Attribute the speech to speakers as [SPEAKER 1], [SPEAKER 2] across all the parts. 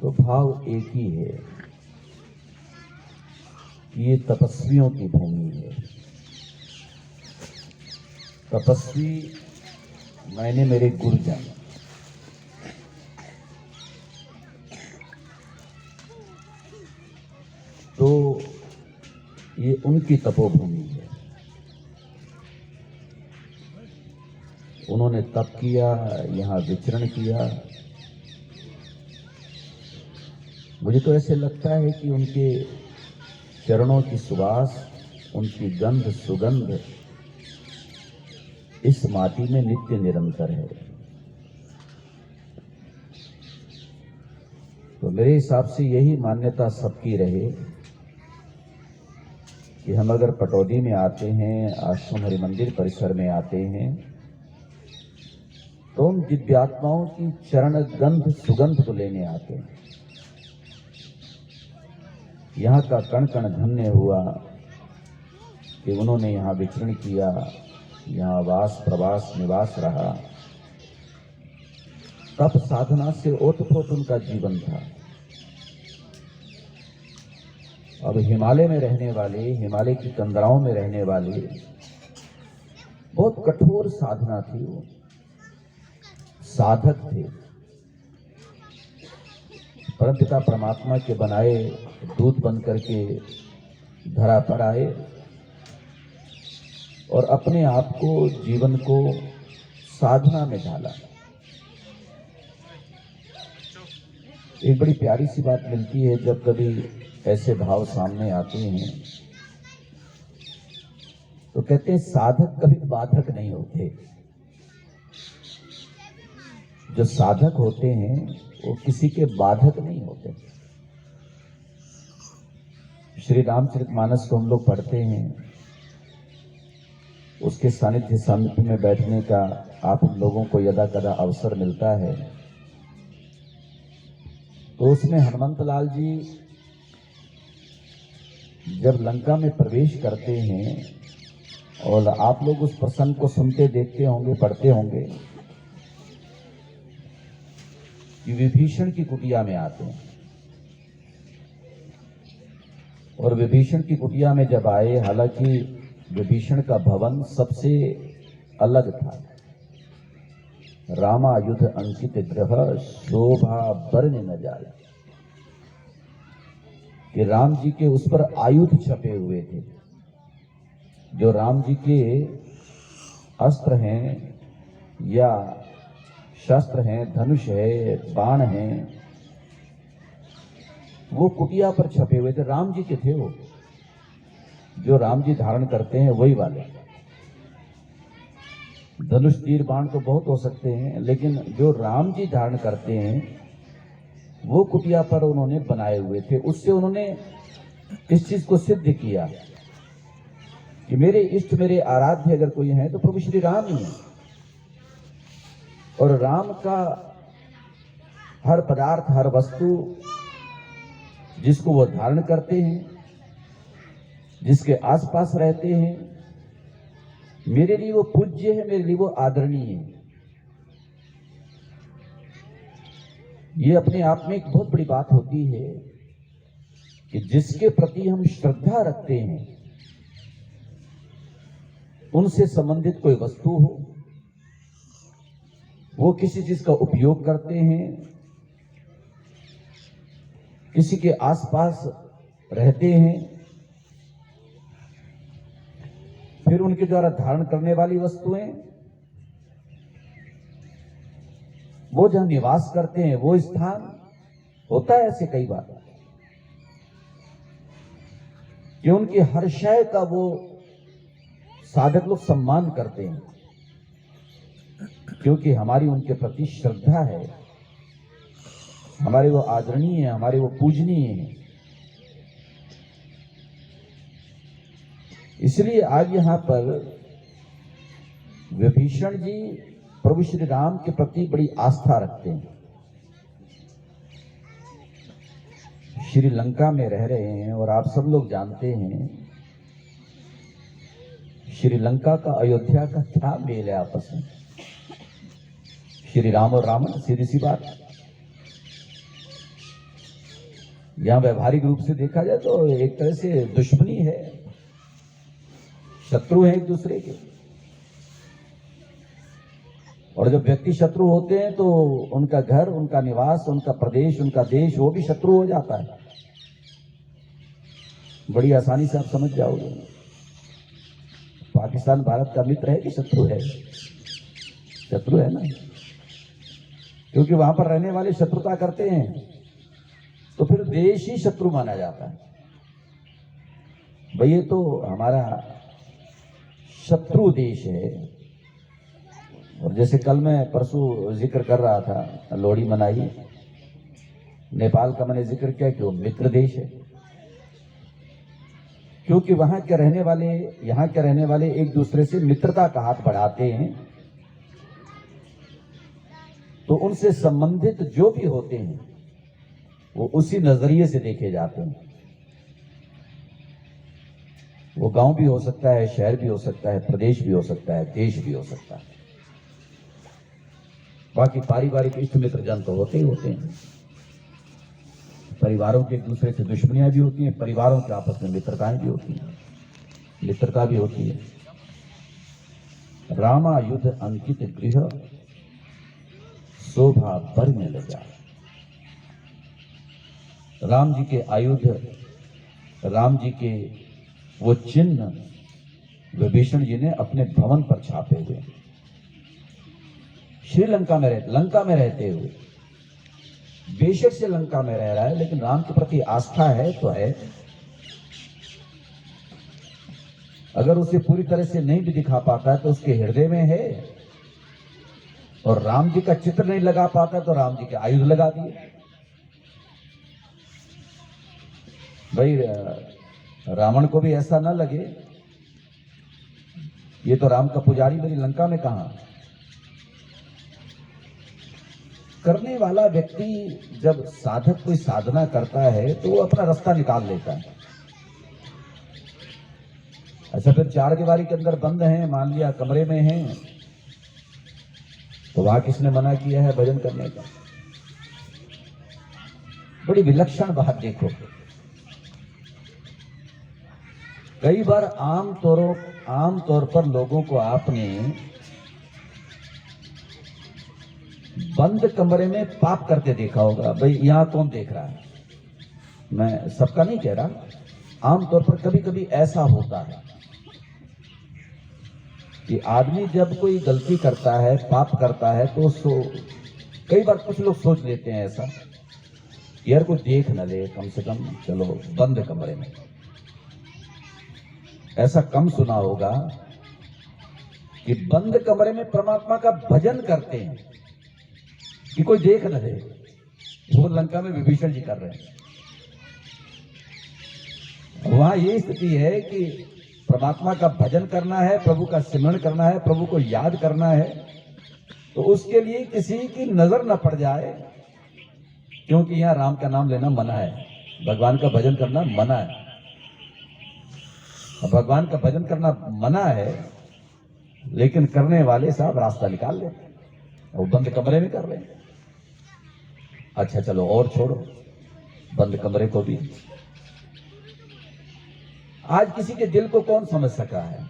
[SPEAKER 1] तो भाव एक ही है कि ये तपस्वियों की भूमि है। तपस्वी मैंने मेरे गुरुजन, तो ये उनकी तपोभूमि है। उन्होंने तप किया, यहाँ विचरण किया। मुझे तो ऐसे लगता है कि उनके चरणों की सुवास, उनकी गंध सुगंध इस माटी में नित्य निरंतर है। तो मेरे हिसाब से यही मान्यता सबकी रहे कि हम अगर पटौदी में आते हैं, आश्रम हरि मंदिर परिसर में आते हैं, तो हम दिव्यात्माओं की चरण गंध सुगंध को लेने आते हैं। यहाँ का कण कण धन्य हुआ कि उन्होंने यहाँ विचरण किया, यहाँ वास प्रवास निवास रहा। तप साधना से ओतप्रोत उनका जीवन था। अब हिमालय में रहने वाले, हिमालय की कंदराओं में रहने वाले, बहुत कठोर साधना थी। वो साधक थे, परमपिता परमात्मा के बनाए दूत बन करके धरा पर आए और अपने आप को, जीवन को साधना में ढाला। एक बड़ी प्यारी सी बात मिलती है जब कभी ऐसे भाव सामने आते हैं, तो कहते हैं साधक कभी बाधक नहीं होते। जो साधक होते हैं वो किसी के बाधक नहीं होते। श्री रामचरितमानस को हम लोग पढ़ते हैं, उसके सानिध्य में बैठने का आप लोगों को यदा कदा अवसर मिलता है, तो उसमें हनुमंत लाल जी जब लंका में प्रवेश करते हैं, और आप लोग उस प्रसंग को सुनते देखते होंगे, पढ़ते होंगे, कि विभीषण की कुटिया में आते हैं। और विभीषण की कुटिया में जब आए, हालांकि विभीषण का भवन सबसे अलग था। रामायुध अंकित ग्रह शोभा बरन न जाए, कि राम जी के उस पर आयुध छपे हुए थे। जो राम जी के अस्त्र हैं या शस्त्र हैं, धनुष है, बाण हैं, वो कुटिया पर छपे हुए थे। राम जी के थे वो, जो राम जी धारण करते हैं वही वाले। धनुष तीर बाण तो बहुत हो सकते हैं, लेकिन जो राम जी धारण करते हैं वो कुटिया पर उन्होंने बनाए हुए थे। उससे उन्होंने इस चीज को सिद्ध किया कि मेरे इष्ट, मेरे आराध्य अगर कोई है तो प्रभु श्री राम ही है। और राम का हर पदार्थ, हर वस्तु जिसको वो धारण करते हैं, जिसके आसपास रहते हैं, मेरे लिए वो पूज्य है, मेरे लिए वो आदरणीय है। ये अपने आप में एक बहुत बड़ी बात होती है कि जिसके प्रति हम श्रद्धा रखते हैं, उनसे संबंधित कोई वस्तु हो, वो किसी चीज का उपयोग करते हैं, किसी के आसपास रहते हैं, फिर उनके द्वारा धारण करने वाली वस्तुएं, वो जहां निवास करते हैं वो स्थान, होता है ऐसे कई बार कि उनकी हर शय का वो साधक लोग सम्मान करते हैं, क्योंकि हमारी उनके प्रति श्रद्धा है, हमारे वो आदरणीय है, हमारे वो पूजनीय है। इसलिए आज यहां पर विभीषण जी प्रभु श्री राम के प्रति बड़ी आस्था रखते हैं। श्रीलंका में रह रहे हैं और आप सब लोग जानते हैं श्रीलंका का अयोध्या का क्या मेल है आपस में। श्री राम और रावण, सीधी सी बात। यहां व्यवहारिक रूप से देखा जाए तो एक तरह से दुश्मनी है, शत्रु है एक दूसरे के। और जब व्यक्ति शत्रु होते हैं तो उनका घर, उनका निवास, उनका प्रदेश, उनका देश, वो भी शत्रु हो जाता है। बड़ी आसानी से आप समझ जाओगे। पाकिस्तान भारत का मित्र है कि शत्रु है? शत्रु है ना, क्योंकि वहां पर रहने वाले शत्रुता करते हैं, तो फिर देश ही शत्रु माना जाता है। भाई ये तो हमारा शत्रु देश है। और जैसे कल मैं परसों जिक्र कर रहा था, लोहड़ी मनाई, नेपाल का मैंने जिक्र किया कि वो मित्र देश है, क्योंकि वहां के रहने वाले, यहां के रहने वाले एक दूसरे से मित्रता का हाथ बढ़ाते हैं, तो उनसे संबंधित जो भी होते हैं वो उसी नजरिए से देखे जाते हैं। वो गांव भी हो सकता है, शहर भी हो सकता है, प्रदेश भी हो सकता है, देश भी हो सकता है। बाकी पारिवारिक इष्ट मित्र जन तो होते ही होते हैं। परिवारों के एक दूसरे से दुश्मनियां भी होती हैं, परिवारों के आपस में मित्रताएं भी होती हैं, मित्रता भी होती है। रामायुध अंकित गृह शोभा बर में ले जाए। राम जी के आयुध, राम जी के वो चिन्ह विभीषण जी ने अपने भवन पर छापे हुए, श्रीलंका में लंका में रहते हुए, बेशक से लंका में रह रहा है, लेकिन राम के प्रति आस्था है तो है। अगर उसे पूरी तरह से नहीं भी दिखा पाता है तो उसके हृदय में है। और राम जी का चित्र नहीं लगा पाता तो राम जी के आयुध लगा दिए। भाई रावण को भी ऐसा ना लगे ये तो राम का पुजारी मेरी लंका में कहां। करने वाला व्यक्ति जब साधक कोई साधना करता है तो वो अपना रास्ता निकाल लेता है। अच्छा, फिर चार दीवारी के अंदर बंद हैं, मान लिया कमरे में हैं, तो वहां किसने मना किया है भजन करने का? बड़ी विलक्षण बात देखो। कई बार आम तौर पर लोगों को आपने बंद कमरे में पाप करते देखा होगा। भाई यहां कौन देख रहा है? मैं सबका नहीं कह रहा, आमतौर पर कभी कभी ऐसा होता है कि आदमी जब कोई गलती करता है, पाप करता है, तो कई बार कुछ लोग सोच लेते हैं ऐसा, यार कोई देख न ले, कम से कम चलो बंद कमरे में। ऐसा कम सुना होगा कि बंद कमरे में परमात्मा का भजन करते हैं कि कोई देख न ले। वो लंका में विभीषण जी कर रहे हैं। वहां ये स्थिति है कि परमात्मा का भजन करना है, प्रभु का सिमरण करना है, प्रभु को याद करना है, तो उसके लिए किसी की नजर न पड़ जाए, क्योंकि यहां राम का नाम लेना मना है, भगवान का भजन करना मना है। भगवान का भजन करना मना है, लेकिन करने वाले साहब रास्ता निकाल लेते हैं, वो बंद कमरे में कर रहे हैं। अच्छा चलो और छोड़ो बंद कमरे को भी। आज किसी के दिल को कौन समझ सका है?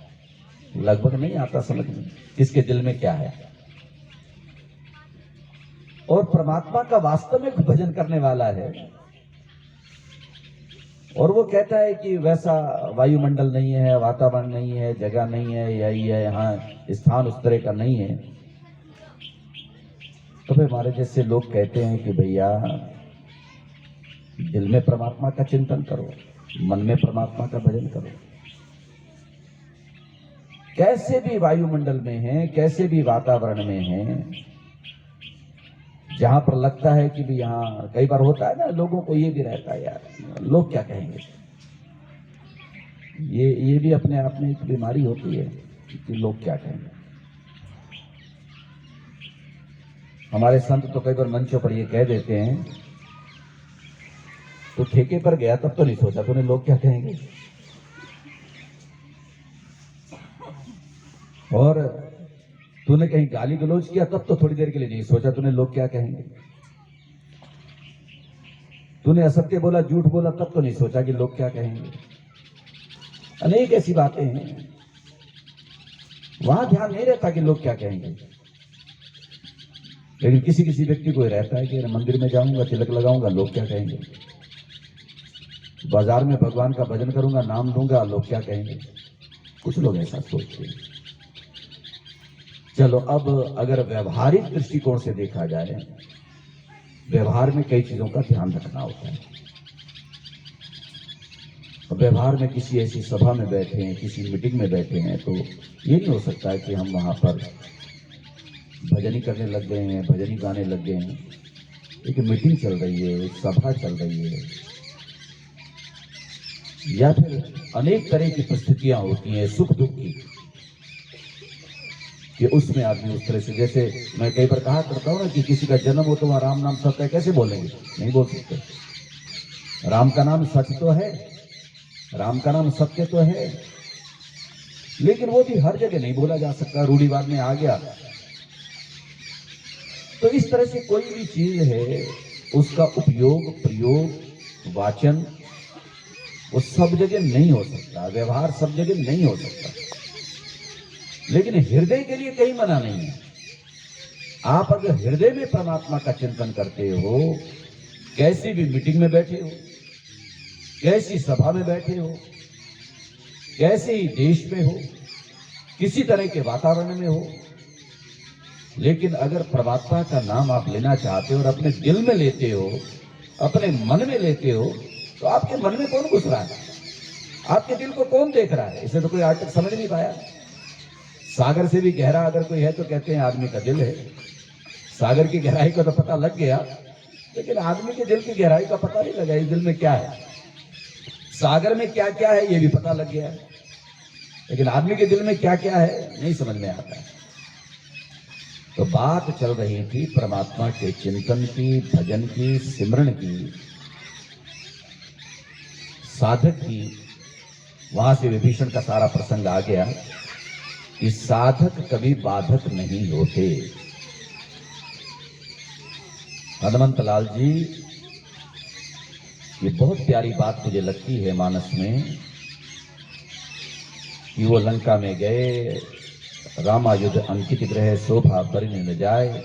[SPEAKER 1] लगभग नहीं आता समझ में किसके दिल में क्या है। और परमात्मा का वास्तव में भजन करने वाला है, और वो कहता है कि वैसा वायुमंडल नहीं है, वातावरण नहीं है, जगह नहीं है, यही है, यहाँ स्थान उस तरह का नहीं है। तो फिर हमारे जैसे लोग कहते हैं कि भैया दिल में परमात्मा का चिंतन करो, मन में परमात्मा का भजन करो। कैसे भी वायुमंडल में है, कैसे भी वातावरण में है, जहां पर लगता है कि भी यहाँ, कई बार होता है ना, लोगों को ये भी रहता है यार लोग क्या कहेंगे। ये भी अपने आप में एक बीमारी होती है कि लोग क्या कहेंगे। हमारे संत तो कई बार मंचों पर ये कह देते हैं, तो ठेके पर गया तब तो नहीं सोचा तूने लोग क्या कहेंगे, और तूने कहीं गाली गलौज किया तब तो थोड़ी देर के लिए नहीं सोचा तूने लोग क्या कहेंगे। तूने असत्य बोला, झूठ बोला, तब तो नहीं सोचा कि लोग क्या कहेंगे। अनेक ऐसी बातें हैं, वहां ध्यान नहीं रहता कि लोग क्या कहेंगे। लेकिन किसी किसी व्यक्ति को रहता है कि मंदिर में जाऊंगा, तिलक लगाऊंगा, लोग क्या कहेंगे। बाजार में भगवान का भजन करूंगा, नाम लूंगा, लोग क्या कहेंगे। कुछ लोग ऐसा सोचते हैं। चलो, अब अगर व्यवहारिक दृष्टिकोण से देखा जाए, व्यवहार में कई चीजों का ध्यान रखना होता है। व्यवहार में किसी ऐसी सभा में बैठे हैं, किसी मीटिंग में बैठे हैं, तो ये नहीं हो सकता है कि हम वहां पर भजनी करने लग गए हैं, भजनी गाने लग गए हैं। एक मीटिंग चल रही है, एक सभा चल रही है, या फिर अनेक तरह की परिस्थितियां होती हैं सुख दुख की, कि उसमें आदमी उस तरह से, जैसे मैं कई बार कहा करता हूं ना कि किसी का जन्म हो तो वहां राम नाम सत्य है, कैसे बोलेंगे? नहीं बोल सकते। राम का नाम सच तो है, राम का नाम सत्य तो है, लेकिन वो भी हर जगह नहीं बोला जा सकता, रूढ़िवाद में आ गया। तो इस तरह से कोई भी चीज है, उसका उपयोग, प्रयोग, वाचन वो सब जगह नहीं हो सकता, व्यवहार सब जगह नहीं हो सकता। लेकिन हृदय के लिए कहीं मना नहीं है। आप अगर हृदय में परमात्मा का चिंतन करते हो, कैसी भी मीटिंग में बैठे हो, कैसी सभा में बैठे हो, कैसे ही देश में हो, किसी तरह के वातावरण में हो, लेकिन अगर परमात्मा का नाम आप लेना चाहते हो और अपने दिल में लेते हो, अपने मन में लेते हो, तो आपके मन में कौन घुस रहा है? आपके दिल को कौन देख रहा है? इसे तो कोई आज तक समझ नहीं पाया। सागर से भी गहरा अगर कोई है तो कहते हैं आदमी का दिल है। सागर की गहराई का तो पता लग गया, लेकिन आदमी के दिल की गहराई का पता नहीं लगा, इस दिल में क्या है। सागर में क्या क्या है ये भी पता लग गया, लेकिन आदमी के दिल में क्या क्या है नहीं समझ में आता है। तो बात चल रही थी परमात्मा के चिंतन की, भजन की, सिमरन की, साधक की। वहां से विभीषण का सारा प्रसंग आ गया कि साधक कभी बाधक नहीं होते। हनुमंत लाल जी, ये बहुत प्यारी बात मुझे लगती है मानस में, कि वो लंका में गए, रामायुध अंकित ग्रह शोभा बरने न जाए।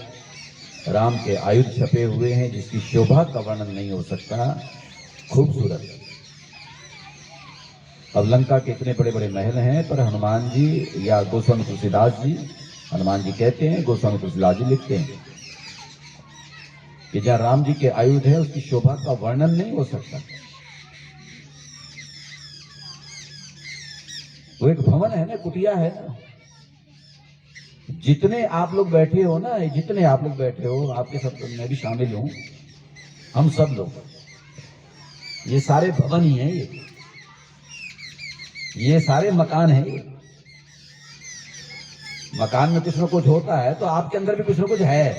[SPEAKER 1] राम के आयुध छपे हुए हैं जिसकी शोभा का वर्णन नहीं हो सकता, खूबसूरत। अब लंका के इतने बड़े बड़े महल हैं, पर हनुमान जी या गोस्वामी तुलसीदास जी, हनुमान जी कहते हैं, गोस्वामी तुलसीदास जी लिखते हैं कि जहां राम जी के आयुध है उसकी शोभा का वर्णन नहीं हो सकता। वो एक भवन है ना, कुटिया है ना। जितने आप लोग बैठे हो ना, जितने आप लोग बैठे हो, आपके सब, मैं भी शामिल हूं, हम सब लोग, ये सारे भवन ही हैं, ये सारे मकान हैं। ये मकान में कुछ न कुछ होता है, तो आपके अंदर भी कुछ न कुछ है।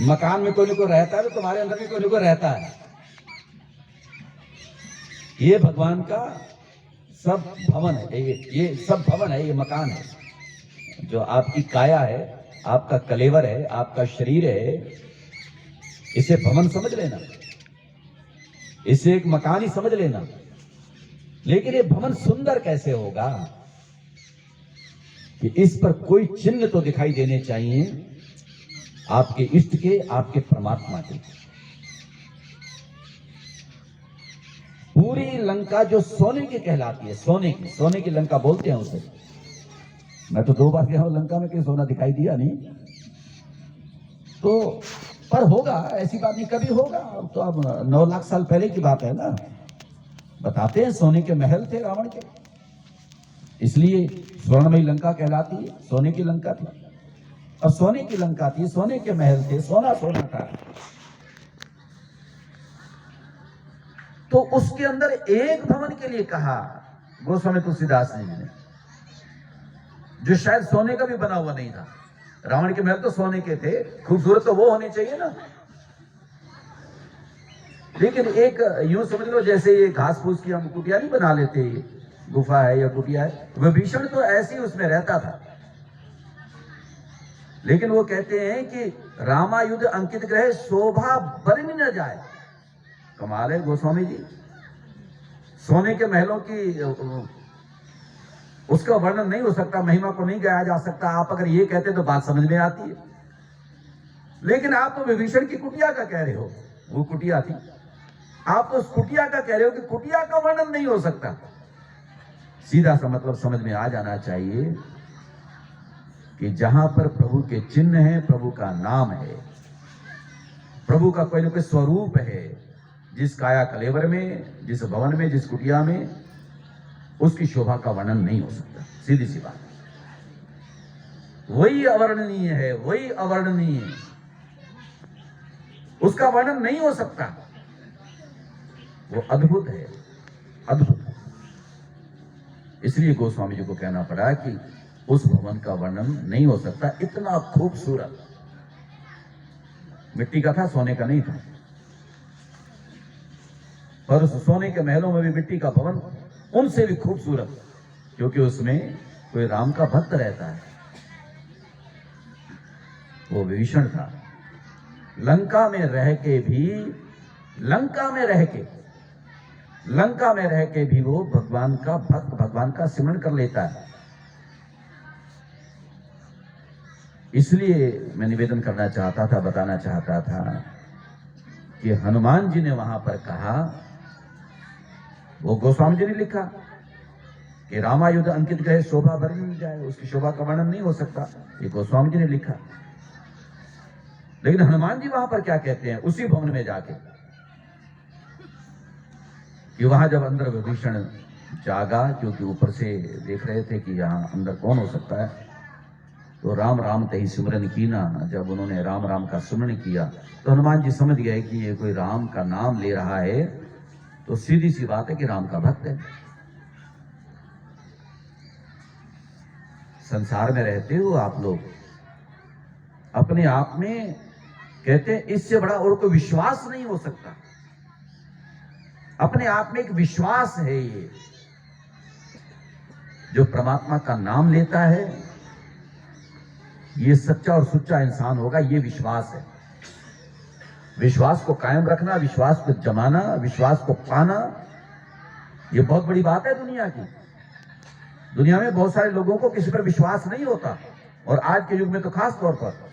[SPEAKER 1] मकान में कोई न कोई रहता है, तो तुम्हारे अंदर भी कोई न कोई रहता है। ये भगवान का सब भवन है, ये सब भवन है, ये मकान है। जो आपकी काया है, आपका कलेवर है, आपका शरीर है, इसे भवन समझ लेना, इसे एक मकान ही समझ लेना। लेकिन ये भवन सुंदर कैसे होगा कि इस पर कोई चिन्ह तो दिखाई देने चाहिए आपके इष्ट के, आपके परमात्मा के। पूरी लंका जो सोने की कहलाती है, सोने की लंका बोलते हैं उसे। मैं तो 2 बार गया हूं लंका में, कहीं सोना दिखाई दिया नहीं। तो पर होगा, ऐसी बात नहीं, कभी होगा। तो अब 9 लाख साल पहले की बात है ना। बताते हैं सोने के महल थे रावण के, इसलिए स्वर्णमयी लंका कहलाती है, सोने की लंका थी। अब सोने की लंका थी, सोने के महल थे, सोना सोना था। तो उसके अंदर एक भवन के लिए कहा गोस्वामी तुलसीदास जी ने, जो शायद सोने का भी बना हुआ नहीं था। रावण के महल तो सोने के थे, खूबसूरत तो वो होने चाहिए ना। लेकिन एक यूं समझ लो जैसे ये घास फूस की हम कुटिया नहीं बना लेते, गुफा है या कुटिया है, विभीषण तो ऐसे ही उसमें रहता था। लेकिन वो कहते हैं कि रामायुध अंकित ग्रह शोभा बरन न जाए। कमाल है गोस्वामी जी, सोने के महलों की उसका वर्णन नहीं हो सकता, महिमा को नहीं गाया जा सकता। आप अगर ये कहते तो बात समझ में आती है, लेकिन आप तो विभीषण की कुटिया का कह रहे हो, वो कुटिया थी, आप तो उस कुटिया का कह रहे हो कि कुटिया का वर्णन नहीं हो सकता। सीधा सा मतलब समझ में आ जाना चाहिए कि जहां पर प्रभु के चिन्ह है, प्रभु का नाम है, प्रभु का कोई न कोई स्वरूप है, जिस काया कलेवर में, जिस भवन में, जिस कुटिया में, उसकी शोभा का वर्णन नहीं हो सकता। सीधी सी बात, वही अवर्णनीय है, वही अवर्णनीय, उसका वर्णन नहीं हो सकता। वो अद्भुत है, अद्भुत है। इसलिए गोस्वामी जी को कहना पड़ा कि उस भवन का वर्णन नहीं हो सकता। इतना खूबसूरत, मिट्टी का था, सोने का नहीं था, पर उस सोने के महलों में भी मिट्टी का भवन उनसे भी खूबसूरत, क्योंकि उसमें कोई राम का भक्त रहता है। वो विभीषण था। लंका में रह के भी, लंका में रह के भी वो भगवान का भक्त, भगवान का सिमरन कर लेता है। इसलिए मैं निवेदन करना चाहता था, बताना चाहता था कि हनुमान जी ने वहां पर कहा, वो गोस्वामी जी ने लिखा कि रामायुध अंकित ग्रह शोभा बरन जाए, उसकी शोभा का वर्णन नहीं हो सकता, ये गोस्वामी जी ने लिखा। लेकिन हनुमान जी वहां पर क्या कहते हैं उसी भवन में जाके, कि वहां जब अंदर विभीषण जागा, क्योंकि ऊपर से देख रहे थे कि यहां अंदर कौन हो सकता है, तो राम राम तही सिमरन की ना, जब उन्होंने राम राम का सिमरन किया तो हनुमान जी समझ गए कि ये कोई राम का नाम ले रहा है, तो सीधी सी बात है कि राम का भक्त है। संसार में रहते हो आप लोग, अपने आप में कहते हैं इससे बड़ा और कोई विश्वास नहीं हो सकता। अपने आप में एक विश्वास है, ये जो परमात्मा का नाम लेता है, ये सच्चा और सुच्चा इंसान होगा, ये विश्वास है। विश्वास को कायम रखना, विश्वास को जमाना, विश्वास को पाना, ये बहुत बड़ी बात है दुनिया की। दुनिया में बहुत सारे लोगों को किसी पर विश्वास नहीं होता, और आज के युग में तो खास तौर पर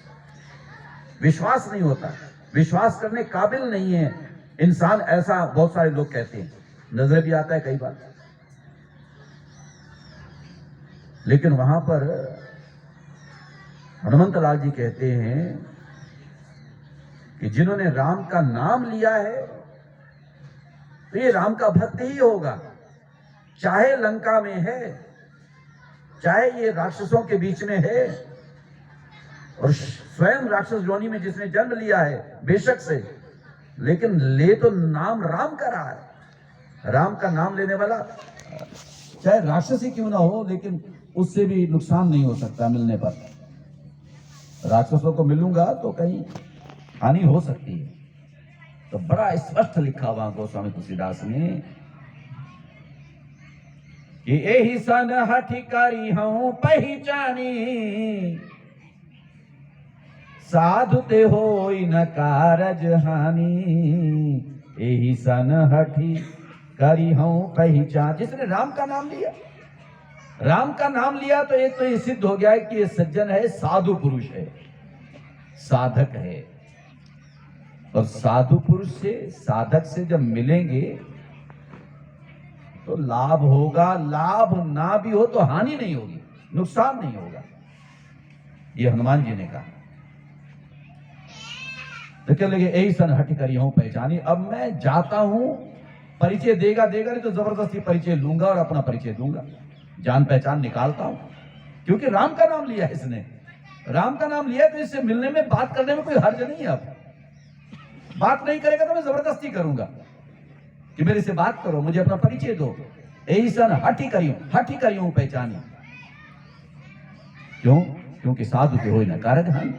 [SPEAKER 1] विश्वास नहीं होता, विश्वास करने काबिल नहीं है इंसान, ऐसा बहुत सारे लोग कहते हैं, नजर भी आता है कई बार। लेकिन वहां पर हनुमंत लाल जी कहते हैं कि जिन्होंने राम का नाम लिया है तो ये राम का भक्त ही होगा, चाहे लंका में है, चाहे ये राक्षसों के बीच में है, और स्वयं राक्षस योनि में जिसने जन्म लिया है बेशक से, लेकिन ले तो नाम राम का रहा है। राम का नाम लेने वाला चाहे राक्षस ही क्यों ना हो, लेकिन उससे भी नुकसान नहीं हो सकता मिलने पर। राक्षसों को मिलूंगा तो कहीं हानि हो सकती है। तो बड़ा स्पष्ट लिखा हुआ गोस्वामी तुलसीदास ने कि एही सन हठिकारी हूं पहचानी, साधु ते होई न कारज हानि। एही सन हठी करी हूं पहचान, जिसने राम का नाम लिया, राम का नाम लिया तो एक तो ये सिद्ध हो गया है कि ये सज्जन है, साधु पुरुष है, साधक है। और साधु पुरुष से, साधक से जब मिलेंगे तो लाभ होगा, लाभ ना भी हो तो हानि नहीं होगी, नुकसान नहीं होगा, ये हनुमान जी ने कहा। तो क्या लगे यही सन हट करी हूं पहचानी, अब मैं जाता हूं, परिचय देगा नहीं तो जबरदस्ती परिचय लूंगा और अपना परिचय दूंगा, जान पहचान निकालता हूं, क्योंकि राम का नाम लिया है इसने, राम का नाम लिया तो इससे मिलने में, बात करने में कोई हर्ज नहीं है। अब बात नहीं करेगा तो मैं जबरदस्ती करूंगा कि मेरे से बात करो, मुझे अपना परिचय दो। यही सन हठी करी हूं पहचानी। क्यों? क्योंकि साधु के होई न कारज हानि,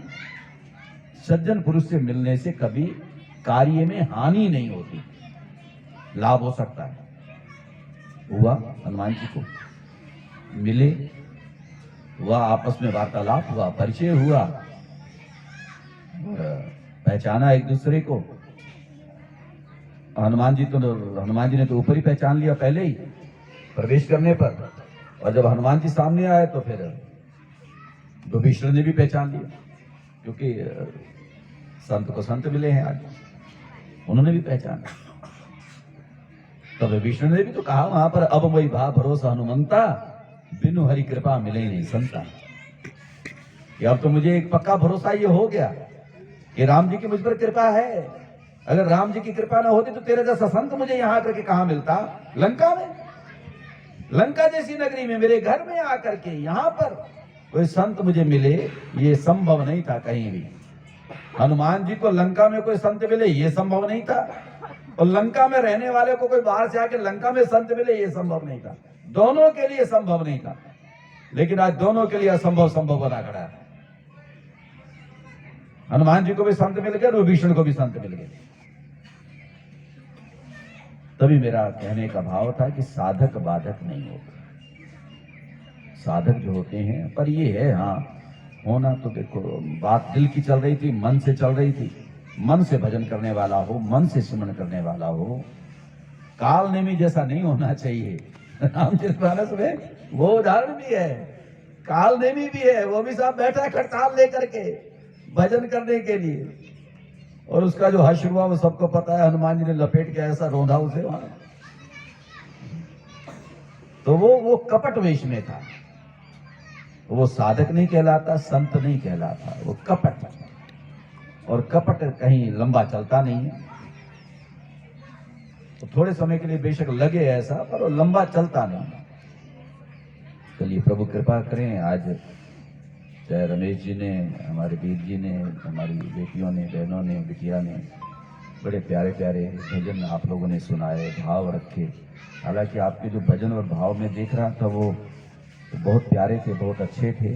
[SPEAKER 1] सज्जन पुरुष से मिलने से कभी कार्य में हानि नहीं होती, लाभ हो सकता है। हुआ हनुमान जी को, मिले, हुआ आपस में वार्तालाप हुआ, परिचय हुआ, पहचाना एक दूसरे को। हनुमान जी ने तो ऊपर ही पहचान लिया पहले ही प्रवेश करने पर, और जब हनुमान जी सामने आए तो फिर विभीषण ने भी पहचान लिया, क्योंकि संत को संत मिले हैं आज, उन्होंने भी पहचाना। तो विभीषण ने भी तो कहा वहां पर, अब वही भा भरोसा हनुमंता, बिनु हरि कृपा मिले नहीं संता। कि अब तो मुझे एक पक्का भरोसा ये हो गया कि राम जी की मुझ पर कृपा है। अगर राम जी की कृपा ना होती तो तेरे जैसा संत मुझे यहां आकर के कहां मिलता? लंका में, लंका जैसी नगरी में, मेरे घर में आकर के यहां पर कोई संत मुझे मिले, ये संभव नहीं था कहीं भी। हनुमान जी को लंका में कोई संत मिले, ये संभव नहीं था, और लंका में रहने वाले को कोई बाहर से आके लंका में संत मिले, ये संभव नहीं था। दोनों के लिए संभव नहीं था, लेकिन आज दोनों के लिए असंभव संभव बना खड़ा है। हनुमान जी को भी संत मिल गए, विभीषण को भी संत मिल गए। तभी मेरा कहने का भाव था कि साधक बाधक नहीं होता, साधक जो होते हैं, पर ये है हाँ होना तो देखो, बात दिल की चल रही थी, मन से चल रही थी। मन से भजन करने वाला हो, मन से सिमरन करने वाला हो, काल नेमी जैसा नहीं होना चाहिए। रामचरितमानस में वो उदाहरण भी है, काल नेमी भी है, वो भी साहब बैठा खड़ताल लेकर के भजन करने के लिए, और उसका जो हर्ष हुआ वो सबको पता है। हनुमान जी ने लपेट के ऐसा रोंधा उसे वहां, तो वो कपट वेश में था। वो साधक नहीं कहलाता, संत नहीं कहलाता, वो कपट, और कपट कहीं लंबा चलता नहीं है। तो थोड़े समय के लिए बेशक लगे ऐसा, पर वो लंबा चलता नहीं। चलिए प्रभु कृपा करें, आज चाहे रमेश जी ने, हमारे वीर जी ने, हमारी बेटियों ने, बहनों ने, बिटिया ने बड़े प्यारे प्यारे भजन आप लोगों ने सुनाए, भाव रखे। हालांकि आपके जो भजन और भाव में देख रहा था वो बहुत प्यारे थे, बहुत अच्छे थे,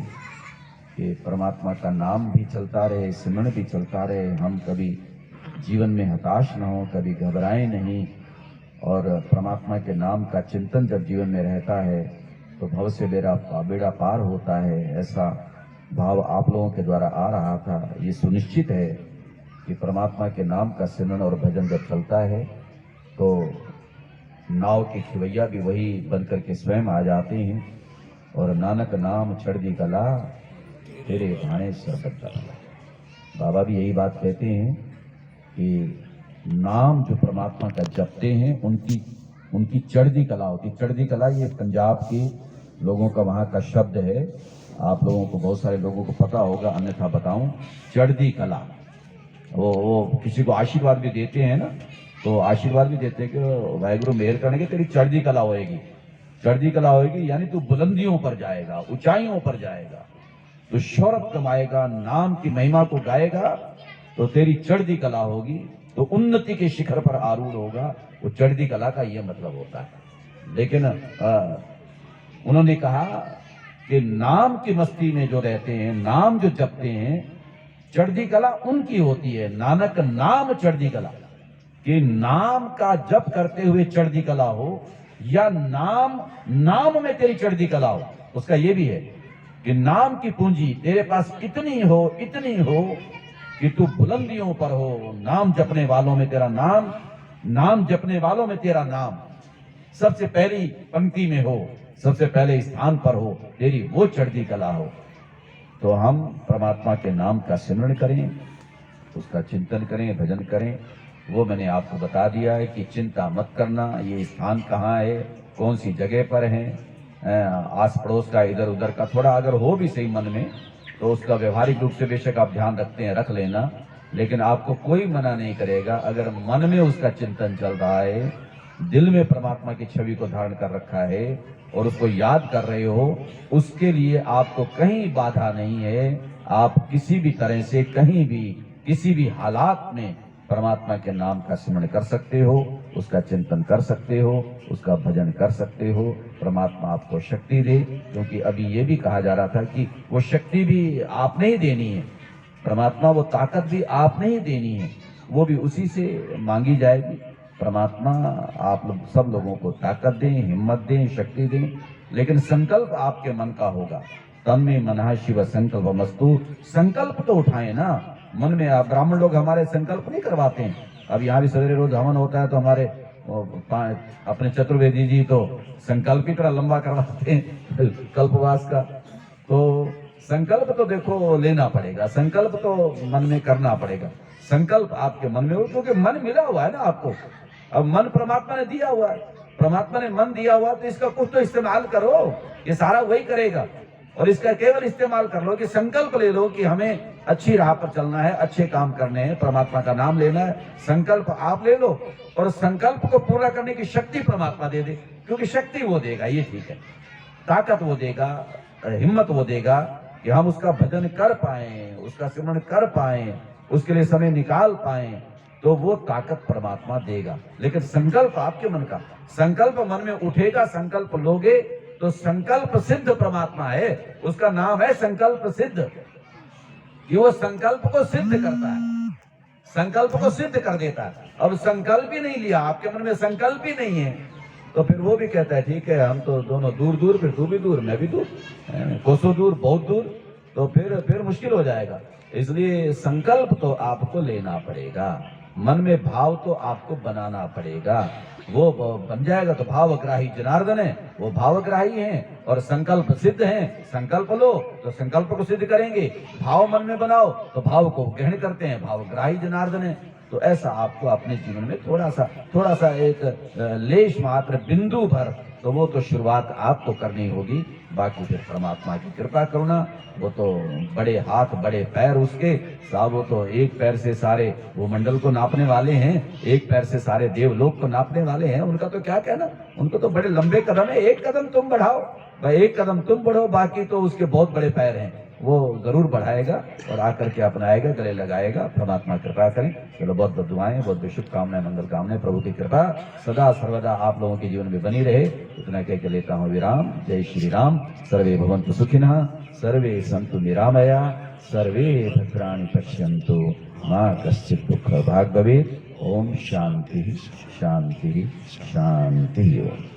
[SPEAKER 1] कि परमात्मा का नाम भी चलता रहे, सिमरन भी चलता रहे, हम कभी जीवन में हताश न हो, कभी घबराएं नहीं, और परमात्मा के नाम का चिंतन जब जीवन में रहता है तो भव से बेड़ा पार होता है। ऐसा भाव आप लोगों के द्वारा आ रहा था। ये सुनिश्चित है कि परमात्मा के नाम का सिमरन और भजन जब चलता है तो नाव के खिवैया भी वही बनकर के स्वयं आ जाते हैं, और नानक नाम चढ़दी कला, तेरे भाने सरबत चला। बाबा भी यही बात कहते हैं कि नाम जो परमात्मा का जपते हैं उनकी चढ़दी कला होती। चढ़दी कला ये पंजाब के लोगों का वहाँ का शब्द है, आप लोगों को, बहुत सारे लोगों को पता होगा, अन्यथा बताऊं। चढ़दी कला, वो किसी को आशीर्वाद भी देते हैं ना, तो आशीर्वाद भी देते हैं कि वाहिगुरु मेहर करेंगे, तेरी चढ़दी कला होएगी। चढ़दी कला होएगी यानी तू बुलंदियों पर जाएगा, ऊंचाइयों पर जाएगा, तो शौहरत कमाएगा, नाम की महिमा को गाएगा, तो तेरी चढ़दी कला होगी, तो उन्नति के शिखर पर आरूढ़ होगा। वो चढ़दी कला का ये मतलब होता है। लेकिन उन्होंने कहा कि नाम की मस्ती में जो रहते हैं, नाम जो जपते हैं, चढ़दी कला उनकी होती है। नानक नाम चढ़दी कला, कि नाम का जप करते हुए चढ़दी कला हो, या नाम में तेरी चढ़दी कला हो। उसका ये भी है कि नाम की पूंजी तेरे पास इतनी हो कि तू बुलंदियों पर हो। नाम जपने वालों में तेरा नाम जपने वालों में तेरा नाम सबसे पहली पंक्ति में हो, सबसे पहले स्थान पर हो, तेरी वो चढ़दी कला हो। तो हम परमात्मा के नाम का सिमरन करें, उसका चिंतन करें, भजन करें। वो मैंने आपको बता दिया है कि चिंता मत करना, ये स्थान कहाँ है, कौन सी जगह पर है, आस पड़ोस का, इधर उधर का थोड़ा अगर हो भी सही मन में, तो उसका व्यवहारिक रूप से बेशक आप ध्यान रखते हैं, रख लेना, लेकिन आपको कोई मना नहीं करेगा। अगर मन में उसका चिंतन चल रहा है, दिल में परमात्मा की छवि को धारण कर रखा है और उसको याद कर रहे हो, उसके लिए आपको कहीं बाधा नहीं है। आप किसी भी तरह से, कहीं भी, किसी भी हालात में परमात्मा के नाम का स्मरण कर सकते हो, उसका चिंतन कर सकते हो, उसका भजन कर सकते हो। परमात्मा आपको शक्ति दे, क्योंकि अभी ये भी कहा जा रहा था कि वो शक्ति भी आपने ही देनी है, परमात्मा वो ताकत भी आपने ही देनी है, वो भी उसी से मांगी जाएगी। परमात्मा आप लोग सब लोगों को ताकत दें, हिम्मत दें, शक्ति दें, लेकिन संकल्प आपके मन का होगा। तन में मनः शिव संकल्प मस्तु, संकल्प तो उठाएं ना, मन में, आप ब्राह्मण लोग हमारे संकल्प नहीं करवाते हैं। अब यहाँ भी सवेरे रोज हवन होता है तो हमारे अपने चतुर्वेदी जी तो संकल्प ही थोड़ा लंबा करवाते हैं कल्पवास का। तो संकल्प तो देखो लेना पड़ेगा, संकल्प तो मन में करना पड़ेगा। संकल्प आपके मन में हो, क्योंकि मन मिला हुआ है ना आपको। अब मन परमात्मा ने दिया हुआ है, परमात्मा ने मन दिया हुआ, तो इसका कुछ तो इस्तेमाल करो। ये सारा वही करेगा, और इसका केवल इस्तेमाल कर लो कि संकल्प ले लो कि हमें अच्छी राह पर चलना है, अच्छे काम करने हैं, परमात्मा का नाम लेना है। संकल्प आप ले लो, और संकल्प को पूरा करने की शक्ति परमात्मा दे दे, क्योंकि शक्ति वो देगा, ये ठीक है। ताकत वो देगा, हिम्मत वो देगा कि हम उसका भजन कर पाए, उसका सिमरन कर पाए, उसके लिए समय निकाल पाए, तो वो ताकत परमात्मा देगा। लेकिन संकल्प आपके मन का, संकल्प मन में उठेगा, संकल्प लोगे तो संकल्प सिद्ध परमात्मा है, उसका नाम है संकल्प सिद्ध। कि वो संकल्प को सिद्ध करता है, संकल्प को सिद्ध कर देता है। अब संकल्प ही नहीं लिया, आपके मन में संकल्प ही नहीं है, तो फिर वो भी कहता है ठीक है हम तो दोनों दूर दूर, फिर तू भी दूर मैं भी दूर, कोसों दूर बहुत दूर, तो फिर मुश्किल हो जाएगा। इसलिए संकल्प तो आपको लेना पड़ेगा, मन में भाव तो आपको बनाना पड़ेगा। वो बन जाएगा तो भावग्राही जनार्दन है, वो भावग्राही हैं और संकल्प सिद्ध हैं। संकल्प लो तो संकल्प को सिद्ध करेंगे, भाव मन में बनाओ तो भाव को ग्रहण करते हैं, भावग्राही जनार्दन है। तो ऐसा आपको अपने जीवन में थोड़ा सा एक लेश मात्र बिंदु भर, तो वो तो शुरुआत आपको करनी होगी। बाकी फिर परमात्मा की कृपा करुणा, वो तो बड़े हाथ बड़े पैर उसके साहब, वो तो एक पैर से सारे वो मंडल को नापने वाले हैं, एक पैर से सारे देवलोक को नापने वाले हैं। उनका तो क्या कहना, उनको तो बड़े लंबे कदम है, एक कदम तुम बढ़ाओ भाई, एक कदम तुम बढ़ो, बाकी तो उसके बहुत बड़े पैर हैं, वो जरूर बढ़ाएगा और आकर के अपनाएगा, गले लगाएगा। परमात्मा कृपा करें। चलो बहुत बहुत दुआएं, बहुत बहुत शुभकामनाएं, मंगल कामनाएं। प्रभु की कृपा सदा सर्वदा आप लोगों के जीवन में बनी रहे, इतना कह के लेता हूँ विराम। जय श्री राम। सर्वे भवन्तु सुखिनः, सर्वे सन्तु निरामया, सर्वे भद्राणि पश्यन्तु, मा कश्चित् दुःखभाग् भवेत्। ओम शांति शांति शांति।